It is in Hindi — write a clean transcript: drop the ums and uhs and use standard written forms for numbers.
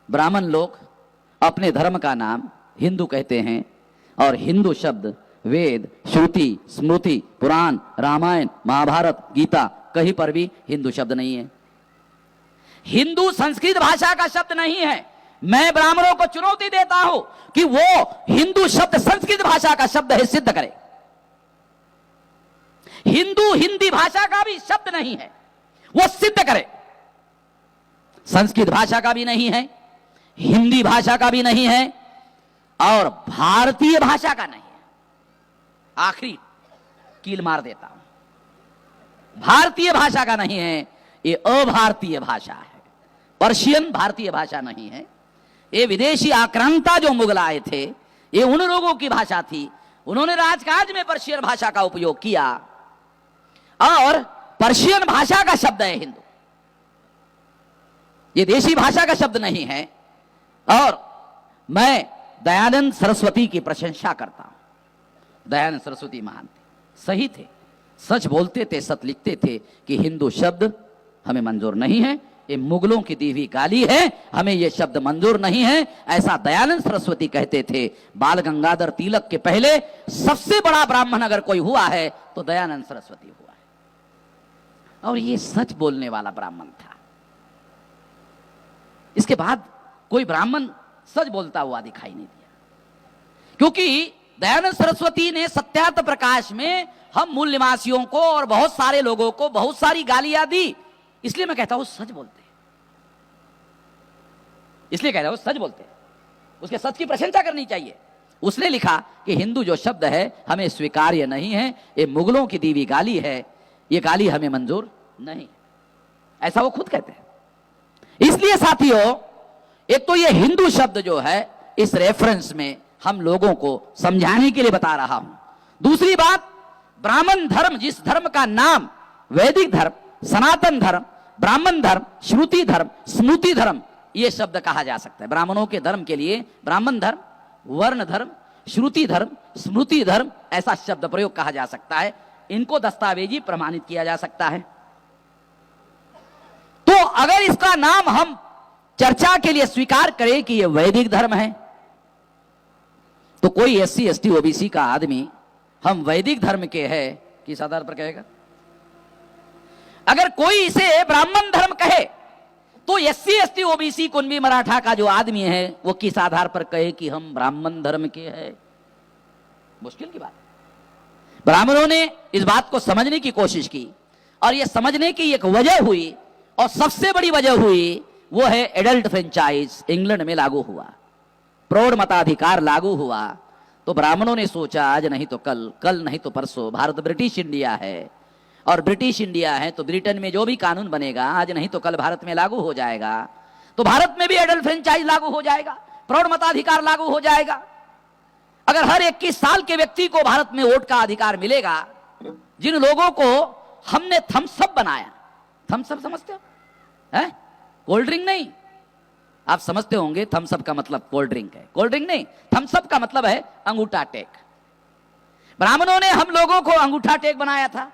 ब्राह्मण लोग अपने धर्म का नाम हिंदू कहते हैं और हिंदू शब्द वेद, श्रुति, स्मृति, पुराण, रामायण, महाभारत, गीता कहीं पर भी हिंदू शब्द नहीं है। हिंदू संस्कृत भाषा का शब्द नहीं है। मैं ब्राह्मणों को चुनौती देता हूं कि वो हिंदू शब्द संस्कृत भाषा का शब्द है, सिद्ध करे। हिंदू हिंदी भाषा का भी शब्द नहीं है, वो सिद्ध करे। संस्कृत भाषा का भी नहीं है, हिंदी भाषा का भी नहीं है और भारतीय भाषा का नहीं है। आखिरी कील मार देता हूं, भारतीय भाषा का नहीं है, ये अभारतीय भाषा है। पर्शियन भारतीय भाषा नहीं है। ये विदेशी आक्रांता जो मुगल आए थे, ये उन लोगों की भाषा थी। उन्होंने राजकाज में पर्शियन भाषा का उपयोग किया और पर्शियन भाषा का शब्द है हिंदू, ये देशी भाषा का शब्द नहीं है। और मैं दयानंद सरस्वती की प्रशंसा करता हूं। दयानंद सरस्वती महान थे, सही थे, सच बोलते थे, सच लिखते थे कि हिंदू शब्द हमें मंजूर नहीं है, ये मुगलों की दी हुई गाली है, हमें ये शब्द मंजूर नहीं है, ऐसा दयानंद सरस्वती कहते थे। बाल गंगाधर तिलक के पहले सबसे बड़ा ब्राह्मण अगर कोई हुआ है तो दयानंद सरस्वती हुआ है और ये सच बोलने वाला ब्राह्मण था। इसके बाद कोई ब्राह्मण सच बोलता हुआ दिखाई नहीं दिया, क्योंकि दयानंद सरस्वती ने सत्यार्थ प्रकाश में हम मूल निवासियों को और बहुत सारे लोगों को बहुत सारी गालियां दी। इसलिए मैं कहता हूं सच बोलते, इसलिए कहता हूं सच बोलते, उसके सच की प्रशंसा करनी चाहिए। उसने लिखा कि हिंदू जो शब्द है हमें स्वीकार्य नहीं है, ये मुगलों की दी हुई गाली है, ये गाली हमें मंजूर नहीं, ऐसा वो खुद कहते हैं। इसलिए साथियों, एक तो ये हिंदू शब्द जो है इस रेफरेंस में हम लोगों को समझाने के लिए बता रहा हूं। दूसरी बात, ब्राह्मण धर्म, जिस धर्म का नाम वैदिक धर्म, सनातन धर्म, ब्राह्मण धर्म, श्रुति धर्म, स्मृति धर्म, यह शब्द कहा जा सकता है। ब्राह्मणों के धर्म के लिए ब्राह्मण धर्म, वर्ण धर्म, श्रुति धर्म, स्मृति धर्म, ऐसा शब्द प्रयोग कहा जा सकता है। इनको दस्तावेजी प्रमाणित किया जा सकता है। तो अगर इसका नाम हम चर्चा के लिए स्वीकार करें कि यह वैदिक धर्म है, तो कोई SC ST OBC का आदमी हम वैदिक धर्म के हैं किस आधार पर कहेगा? अगर कोई इसे ब्राह्मण धर्म कहे तो SC ST OBC Kunbi Maratha का जो आदमी है वो किस आधार पर कहे कि हम ब्राह्मण धर्म के हैं? मुश्किल की बात। ब्राह्मणों ने इस बात को समझने की कोशिश की और यह समझने की एक वजह हुई और सबसे बड़ी वजह हुई वो है एडल्ट फ्रेंचाइज इंग्लैंड में लागू हुआ, प्रौढ़ मताधिकार लागू हुआ। तो ब्राह्मणों ने सोचा आज नहीं तो कल, कल नहीं तो परसों, भारत ब्रिटिश इंडिया है और ब्रिटिश इंडिया है तो ब्रिटेन में जो भी कानून बनेगा आज नहीं तो कल भारत में लागू हो जाएगा। तो भारत में भी एडल्ट फ्रेंचाइज लागू हो जाएगा, प्रौढ़ मताधिकार लागू हो जाएगा। अगर हर 21 साल के व्यक्ति को भारत में वोट का अधिकार मिलेगा, जिन लोगों को हमने थम्सअप बनाया, थम्सअप समझते हो? है कोल्ड ड्रिंक नहीं, आप समझते होंगे थम्सअप का मतलब कोल्ड ड्रिंक है, कोल्ड ड्रिंक नहीं, थम्सअप का मतलब है अंगूठा टेक। ब्राह्मणों ने हम लोगों को अंगूठा टेक बनाया था